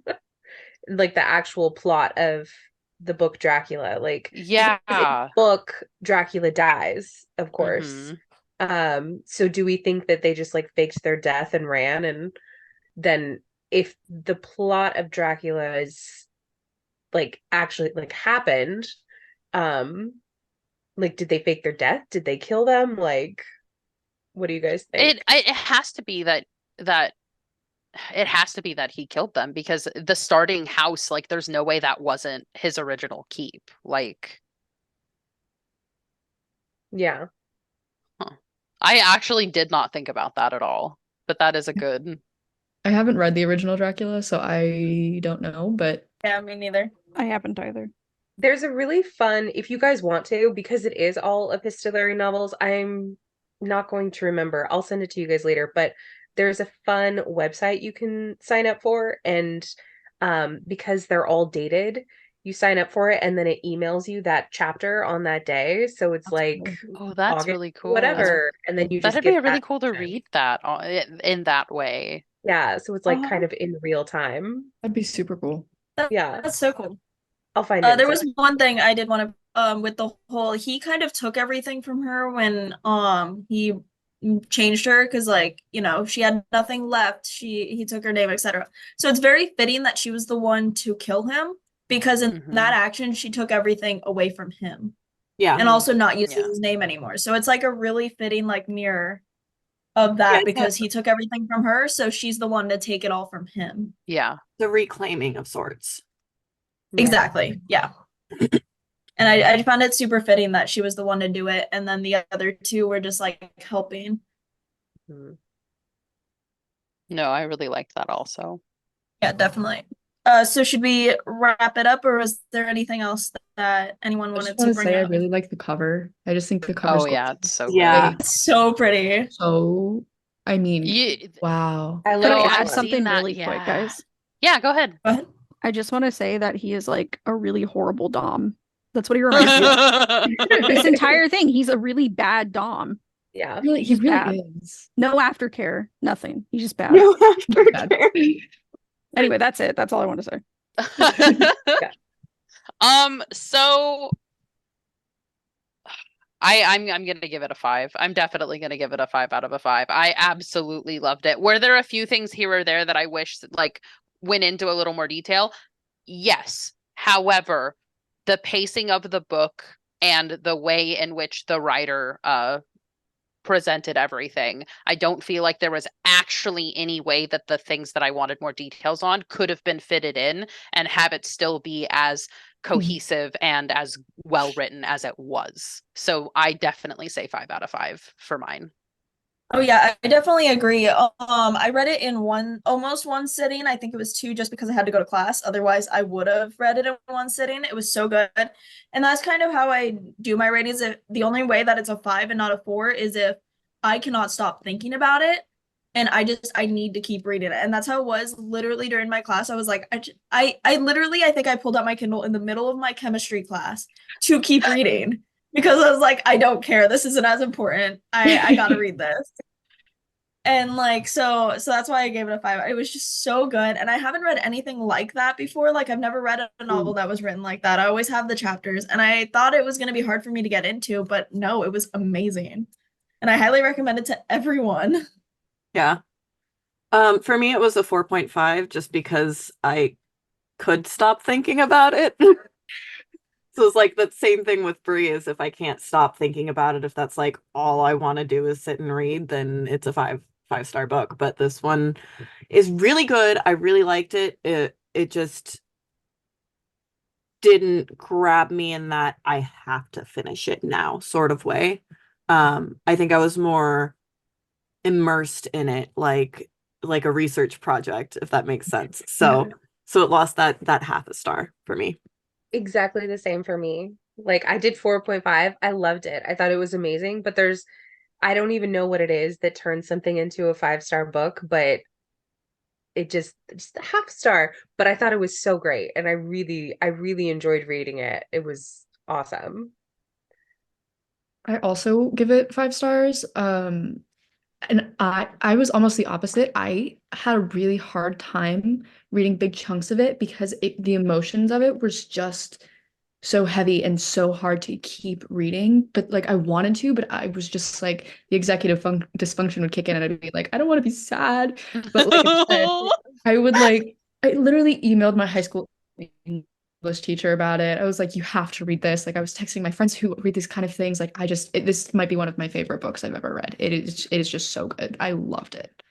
Like the actual plot of the book Dracula. Like, because in the Yeah. book, Dracula dies, of course. hmm So do we think that they just like faked their death and ran? And then if the plot of Dracula is like actually like happened, um, like did they fake their death? Did they kill them? Like, what do you guys think? It has to be that it has to be that he killed them because the starting house, like, there's no way that wasn't his original keep. Like, Yeah. huh. I actually did not think about that at all, but that is a good. I haven't read the original Dracula, so I don't know, but Yeah, me neither. I haven't either. There's a really fun, if you guys want to, because it is all epistolary novels, I'm not going to remember. I'll send it to you guys later, but there's a fun website you can sign up for, and because they're all dated, you sign up for it and then it emails you that chapter on that day. So it's that's like cool. Oh, that's August, really cool. whatever, and then you just That'd be get a really that cool to sent. read that in that way. Yeah, so it's like kind Oh, of in real time. that'd be super cool. Yeah, That's so cool. I'll find it and There send was one thing I did want to with the whole he kind of took everything from her when he changed her because like she had nothing left. He took her name, etc. So it's very fitting that she was the one to kill him because in that hmm action she took everything away from him Yeah. and also not used Yeah. his name anymore. So it's like a really fitting like mirror of Yeah, that because he took everything from her, so she's the one to take it all from him. Yeah. the reclaiming of sorts. Yeah. Exactly. Yeah. And I found it super fitting that she was the one to do it, and then the other two were just like helping. Mhm. No, I really liked that also. Yeah, definitely. So should we wrap it up, or was there anything else that anyone I just wanted want to to bring say I up? really like the cover. I just think the Oh cover's yeah, gorgeous. it's so Yeah. good. It's so pretty. So I mean, You, wow. I Could I love no, this add I've one. seen something that. really quick, Yeah. guys? Yeah, go ahead. Go ahead. I just want to say that he is like a really horrible Dom. That's what he reminds me of. This entire thing, he's a really bad Dom. Yeah. Really, He's he just really bad. is. No aftercare, nothing. He's just bad. No Bad. aftercare. Anyway, that's it. That's all I want to say. So I'm gonna give it a 5. I'm definitely gonna give it a 5 out of a 5. I absolutely loved it. Were there a few things here or there that I wish like went into a little more detail? Yes. However, the pacing of the book and the way in which the writer presented everything, I don't feel like there was actually any way that the things that I wanted more details on could have been fitted in and have it still be as cohesive and as well written as it was. So I definitely say 5 out of 5 for mine. Oh yeah, I definitely agree. I read it in almost one sitting. I think it was two just because I had to go to class. Otherwise, I would have read it in one sitting. It was so good. And that's kind of how I do my ratings. The only way that it's a 5 and not a 4 is if I cannot stop thinking about it and I need to keep reading it. And that's how it was literally during my class. I was like, I literally I think I pulled out my Kindle in the middle of my chemistry class to keep reading. Because I was like, I don't care. This isn't as important. I gotta read this. And like so that's why I gave it a 5. It was just so good. And I haven't read anything like that before. Like I've never read a novel that was written like that. I always have the chapters. And I thought it was gonna be hard for me to get into, but no, it was amazing. And I highly recommend it to everyone. Yeah. For me, it was a 4.5 just because I could stop thinking about it. So it's like that same thing with Brie is if I can't stop thinking about it, if that's like all I want to do is sit and read, then it's a five-star book. But this one is really good. I really liked it. It just didn't grab me in that I have to finish it now sort of way. I think I was more immersed in it like a research project, if that makes sense. So it lost that half a star for me. Exactly the same for me. Like I did 4.5. I loved it. I thought it was amazing, but I don't even know what it is that turns something into a 5-star book, but it just a half star. But I thought it was so great, and I really enjoyed reading it. It was awesome. I also give it 5 stars. And I was almost the opposite. I had a really hard time reading big chunks of it because the emotions of it was just so heavy and so hard to keep reading. But like I wanted to, but I was just like the executive dysfunction would kick in and I'd be like, I don't want to be sad. But like instead, I would like I literally emailed my high school English teacher about it. I was like, you have to read this. Like I was texting my friends who read these kind of things. Like this might be one of my favorite books I've ever read. It is just so good. I loved it.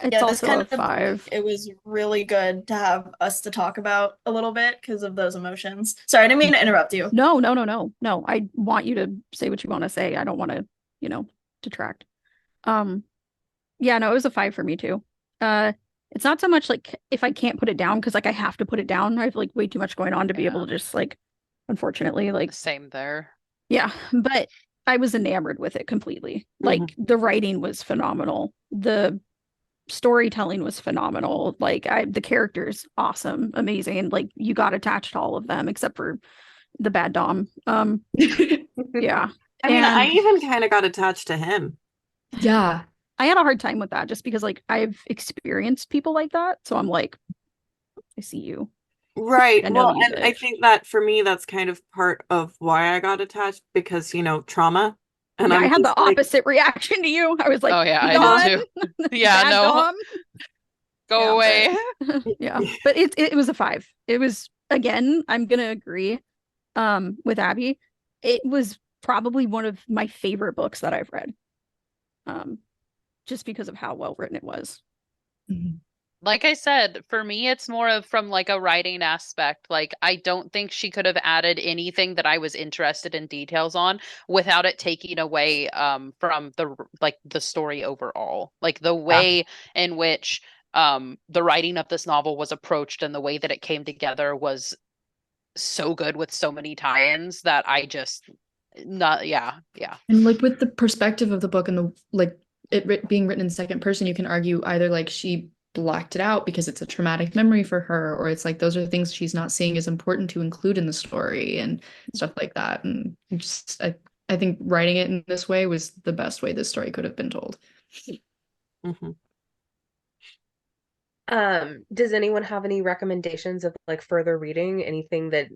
It's Yeah, this also kind a of book, 5. it was really good to have us to talk about a little bit because of those emotions. Sorry, I didn't mean to interrupt you. No, no, no, no, no. I want you to say what you want to say. I don't want to, detract. Um, yeah, no, it was a 5 for me too. It's not so much like if I can't put it down because like I have to put it down. I have like way too much going on to be able to just like, unfortunately, like Same there. yeah. But I was enamored with it completely. Like the writing was phenomenal. The storytelling was phenomenal. Like the characters, awesome, amazing. Like you got attached to all of them except for the bad Dom. Yeah. I mean, I And even kind of got attached to him. Yeah. I had a hard time with that just because like I've experienced people like that. So I'm like, I see you. Right. I know Well, you, and I bitch. think that for me, that's kind of part of why I got attached because, trauma. And Yeah, I I'm had the just like, opposite reaction to you. I was like, Oh yeah, "Be I gone, did too. Yeah, bad no, Dom." go Yeah, away. yeah, but it was a 5. It was, again, I'm gonna agree with Abby. It was probably one of my favorite books that I've read. Just because of how well written it was. Mhm. Like I said, for me, it's more of from like a writing aspect. Like I don't think she could have added anything that I was interested in details on without it taking away from the story overall. Like the yeah. way in which the writing of this novel was approached and the way that it came together was so good with so many tie-ins that I just not yeah, yeah. And like with the perspective of the book and the like being written in second person, you can argue either like she blacked it out because it's a traumatic memory for her, or it's like those are things she's not seeing as important to include in the story and stuff like that. And I think writing it in this way was the best way this story could have been told. Mhm. Does anyone have any recommendations of like further reading? Anything that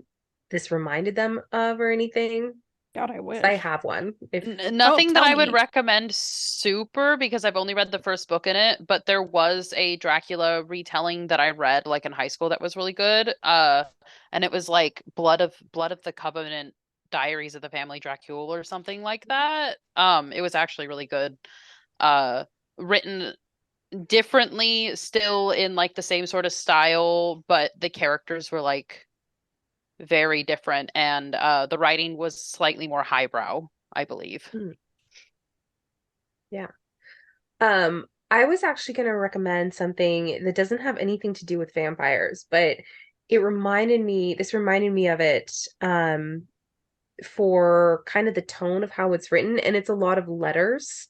this reminded them of or anything? God, I 'Cause wish. I have one. If Nothing that tell I would me. recommend super because I've only read the first book in it, but there was a Dracula retelling that I read like in high school that was really good. And it was like Blood of the Covenant, Diaries of the Family Dracula or something like that. It was actually really good. Written differently, still in like the same sort of style, but the characters were like very different, and the writing was slightly more highbrow, I believe. Yeah. I was actually going to recommend something that doesn't have anything to do with vampires, but this reminded me of it, for kind of the tone of how it's written, and it's a lot of letters.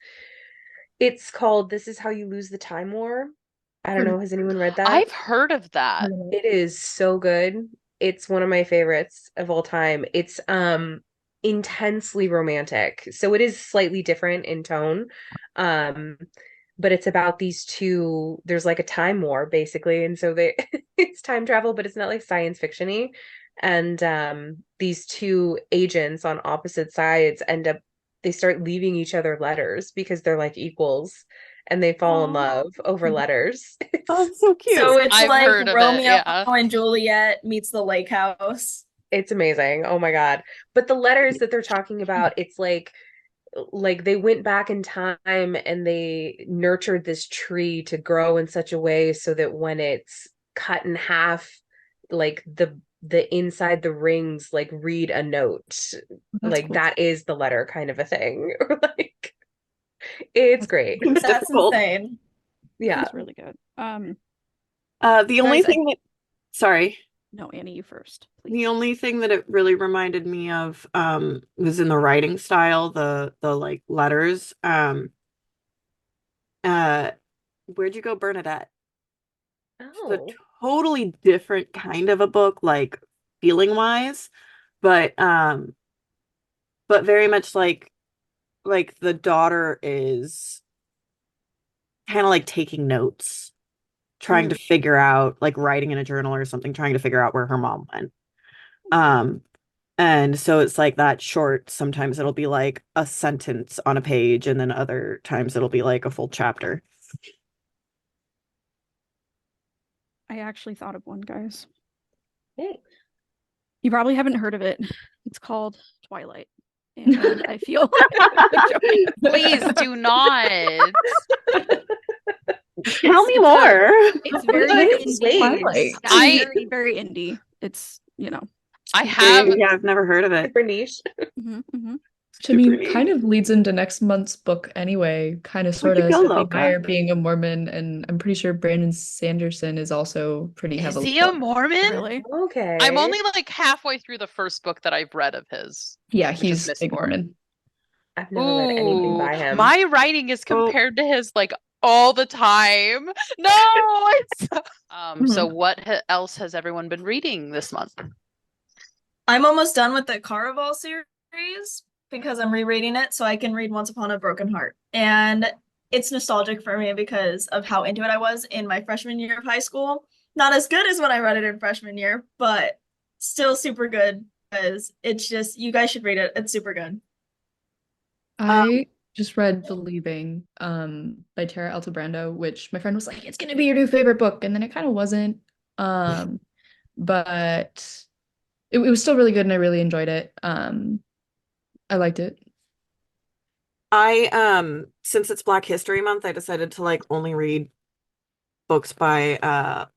It's called This Is How You Lose the Time War. I don't know, has anyone read that? I've heard of that. It is so good. It's one of my favorites of all time. It's intensely romantic. So it is slightly different in tone. Um but it's about these two, there's like a time war basically, and so they it's time travel, but it's not like science fiction-y. And these two agents on opposite sides they start leaving each other letters because they're like equals, and they fall in love over letters. Oh, it's so cute. So it's I've like heard of it, Romeo yeah. and Juliet meets the lake house. It's amazing. Oh my God. But the letters that they're talking about, it's like they went back in time and they nurtured this tree to grow in such a way so that when it's cut in half, like the inside the rings like read a note. That's Like cool. that is the letter kind of a thing. Like it's great. Seems That's difficult. insane. Yeah. That's really good. The only Guys, thing that, sorry, no, Annie, you first, the please. only thing that it really reminded me of was in the writing style, the like letters. Uh, Where'd You Go, Bernadette? It's a Oh. totally different kind of a book, like feeling wise, but but very much like the daughter is kind of like taking notes, trying to figure out, like writing in a journal or something, trying to figure out where her mom went. Um, and so it's like that short, sometimes it'll be like a sentence on a page, and then other times it'll be like a full chapter. I actually thought of one, guys. Hey. You probably haven't heard of it. It's called Twilight. And I feel Please do not. Tell me more. It's very Goodness, indie. Twilight. I- Very, very indie. It's, I have Yeah, I've never heard of it. Super niche. Which I mean, Super kind neat. of leads into next month's book anyway, kind of sort you of go, Stephanie Loca? Meyer being a Mormon, and I'm pretty sure Brandon Sanderson is also pretty Is heavily he a Mormon. Mormon? really. Okay. I'm only like halfway through the first book that I've read of his. Yeah, Which is he's big Mistborn. Mormon. I've never read anything Ooh, by him. my writing is Oh. compared to his like all the time. No, so what else has everyone been reading this month? I'm almost done with the Caraval series because I'm rereading it so I can read Once Upon a Broken Heart. And it's nostalgic for me because of how into it I was in my freshman year of high school. Not as good as when I read it in freshman year, but still super good because it's just, you guys should read it. It's super good. I just read The Leaving by Tara Altebrando, which my friend was like, it's gonna be your new favorite book, and then it kind of wasn't. But it was still really good and I really enjoyed it. I liked it. I since it's Black History Month, I decided to like only read books by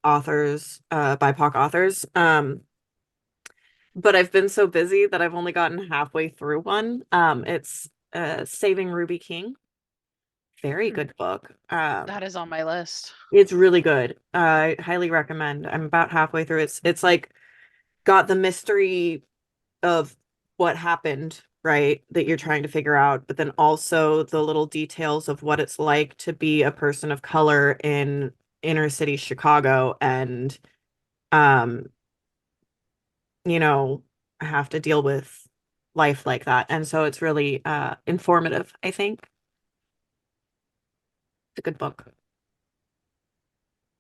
authors, BIPOC authors. But I've been so busy that I've only gotten halfway through one. It's Saving Ruby King. Very good book. That is on my list. It's really good. I highly recommend. I'm about halfway through. It's like got the mystery of what happened right? That you're trying to figure out, but then also the little details of what it's like to be a person of color in inner city Chicago and um you know, have to deal with life like that. And so it's really informative, I think. It's a good book.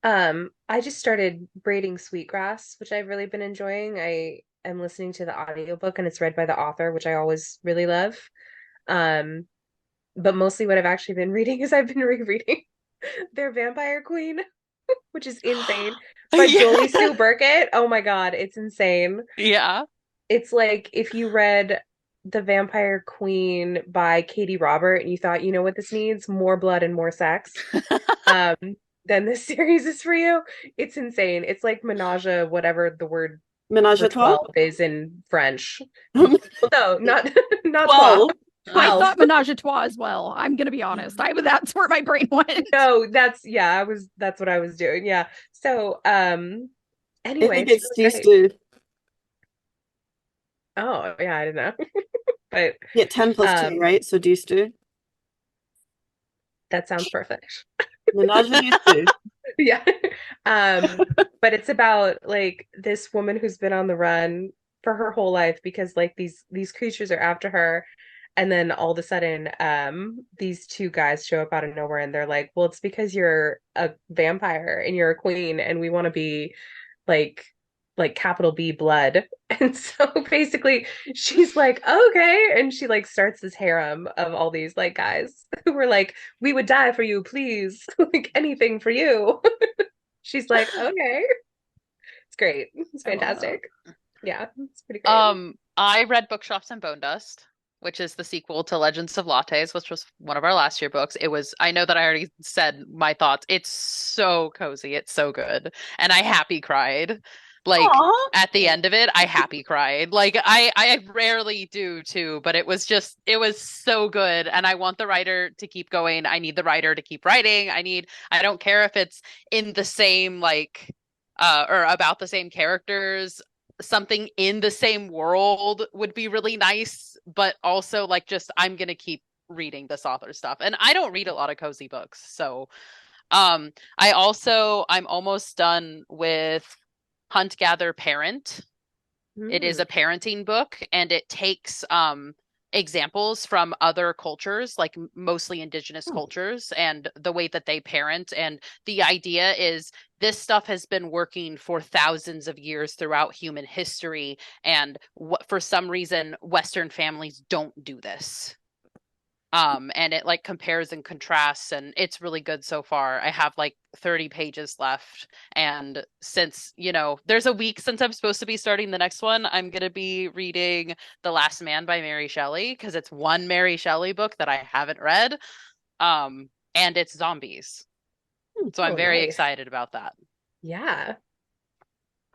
I just started braiding sweetgrass, which I've really been enjoying. I am listening to the audiobook and it's read by the author, which I always really love. Um, but mostly what I've actually been reading is I've been rereading Their Vampire Queen, which is insane. By Yeah. Jolie Sue Burkett. Oh my God, it's insane. Yeah. It's like if you read The Vampire Queen by Katie Robert and you thought, you know what this needs? More blood and more sex. Um, then this series is for you. It's insane. It's like menage a whatever the word Menage for a trois? 12 is in French. No, not 12. 12. I 12. thought menage a trois as well. I'm gonna be honest. That's where my brain went. No, that's what I was doing. Yeah. So, I anyway, think it's it's really these great. two. Oh, yeah, I don't know. But Yeah, 10 plus 2, um, right? So these two. that sounds perfect. Menage a these two. Yeah. But it's about like this woman who's been on the run for her whole life because like these creatures are after her. And then all of a sudden, these two guys show up out of nowhere and they're like, well, it's because you're a vampire and you're a queen, and we want to be like capital B blood. And so basically she's like, okay. And she like starts this harem of all these like guys who were like, we would die for you, please. Like anything for you. She's like, okay. It's great. It's I love that. fantastic. Yeah, it's pretty great. I read Bookshops and Bone Dust, which is the sequel to Legends of Lattes, which was one of our last year books. I know that I already said my thoughts. It's so cozy. It's so good. And I happy cried. Like Aw. at the end of it, I happy cried. Like I rarely do too, but it was so good. And I want the writer to keep going. I need the writer to keep writing. I don't care if it's in the same or about the same characters. Something in the same world would be really nice, but also like just I'm gonna keep reading this author stuff. And I don't read a lot of cozy books. So I'm almost done with Hunt Gather Parent. It is a parenting book, and it takes examples from other cultures, like mostly indigenous cultures, and the way that they parent. And the idea is this stuff has been working for thousands of years throughout human history, and for some reason Western families don't do this. And it like compares and contrasts, and it's really good so far. I have like 30 pages left, and since there's a week since I'm supposed to be starting the next one, I'm gonna be reading The Last Man by Mary Shelley, because it's one Mary Shelley book that I haven't read, and it's zombies, so I'm very Nice. excited about that. Yeah.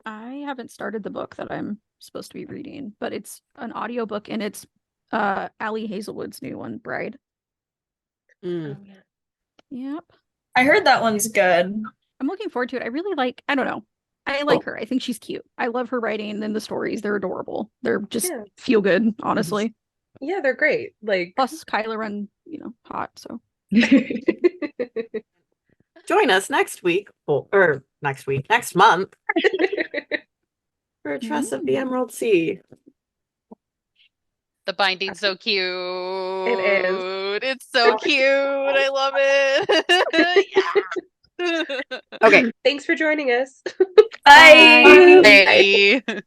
I haven't started the book that I'm supposed to be reading, but it's an audiobook and it's Ali Hazelwood's new one, Bride. Mm. Oh, yeah. Yep. I heard that one's good. I'm looking forward to it. I really like, I don't know. I like her. I think she's cute. I love her writing and the stories. They're adorable. They're just Yeah. feel good, honestly. Yeah, they're great. Like Plus Kyla Ren, hot, so. Join us next week, or next month for Tress of the Emerald Sea. The binding's so cute. It is. It's so cute. I love it. Yeah. Okay. Thanks for joining us. Bye. Bye.